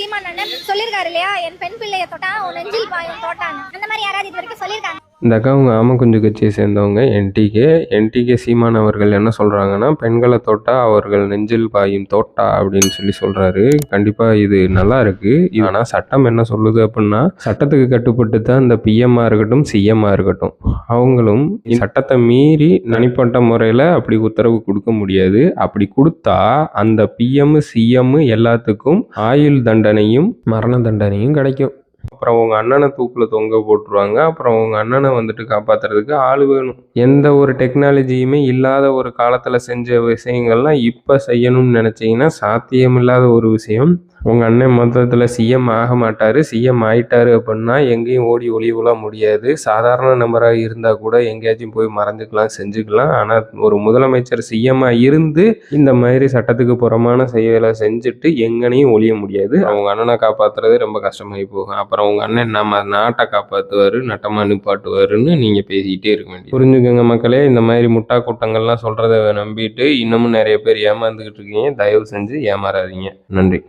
சீமான் அண்ணன் சொல்லியிருக்காரு இல்லையா, என் பெண் பிள்ளைய தொட்டா உன் நெஞ்சில் பாயும் தோட்டான்னு. அந்த மாதிரி யாராவது இது வரைக்கும் சொல்லியிருக்காங்க? இந்த அக்கா அவங்க ஆமக்குஞ்சு கட்சியை சேர்ந்தவங்க என்டிகே சீமான் அவர்கள் என்ன சொல்கிறாங்கன்னா, பெண்களை தொட்டா அவர்கள் நெஞ்சில் பாயும் தோட்டா அப்படின்னு சொல்கிறாரு. கண்டிப்பாக இது நல்லா இருக்கு. ஆனால் சட்டம் என்ன சொல்லுது அப்படின்னா, சட்டத்துக்கு கட்டுப்பட்டு தான் இந்த பிஎம்மாக இருக்கட்டும் சிஎம்மாக இருக்கட்டும் அவங்களும் சட்டத்தை மீறி தனிப்பட்ட முறையில் அப்படி உத்தரவு கொடுக்க முடியாது. அப்படி கொடுத்தா அந்த பிஎம் சிஎம் எல்லாத்துக்கும் ஆயுள் தண்டனையும் மரண தண்டனையும் கிடைக்கும். அப்புறம் உங்க அண்ணனை தூக்குல தொங்க போட்டுருவாங்க. அப்புறம் உங்க அண்ணனை வந்துட்டு காப்பாத்துறதுக்கு ஆள் வேணும். எந்த ஒரு டெக்னாலஜியுமே இல்லாத ஒரு காலத்துல செஞ்ச விஷயங்கள்லாம் இப்ப செய்யணும்னு நினைச்சீங்கன்னா சாத்தியமில்லாத ஒரு விஷயம். உங்க அண்ணன் மொத்தத்துல சிஎம் ஆக மாட்டாரு. சிஎம் ஆயிட்டாரு அப்படின்னா எங்கேயும் ஓடி ஒளியலாம் முடியாது. சாதாரண நபராக இருந்தா கூட எங்கேயாச்சும் போய் மறைஞ்சுக்கலாம், செஞ்சுக்கலாம். ஆனா ஒரு முதலமைச்சர் சிஎம்மா இருந்து இந்த மாதிரி சட்டத்துக்கு புறமான செயலை செஞ்சுட்டு எங்கனையும் ஒளிய முடியாது. அவங்க அண்ணனை காப்பாத்துறதே ரொம்ப கஷ்டமாயி போகும். அப்புறம் உங்க அண்ணன் நம்ம நாட்டை காப்பாத்துவாரு, நட்டமா நிப்பாட்டுவாருன்னு நீங்க பேசிக்கிட்டே இருக்க வேண்டியது. புரிஞ்சுக்கோங்க மக்களே, இந்த மாதிரி முட்டா கூட்டங்கள்லாம் சொல்றத நம்பிட்டு இன்னமும் நிறைய பேர் ஏமாந்துகிட்டு இருக்கீங்க. தயவு செஞ்சு ஏமாறாதீங்க. நன்றி.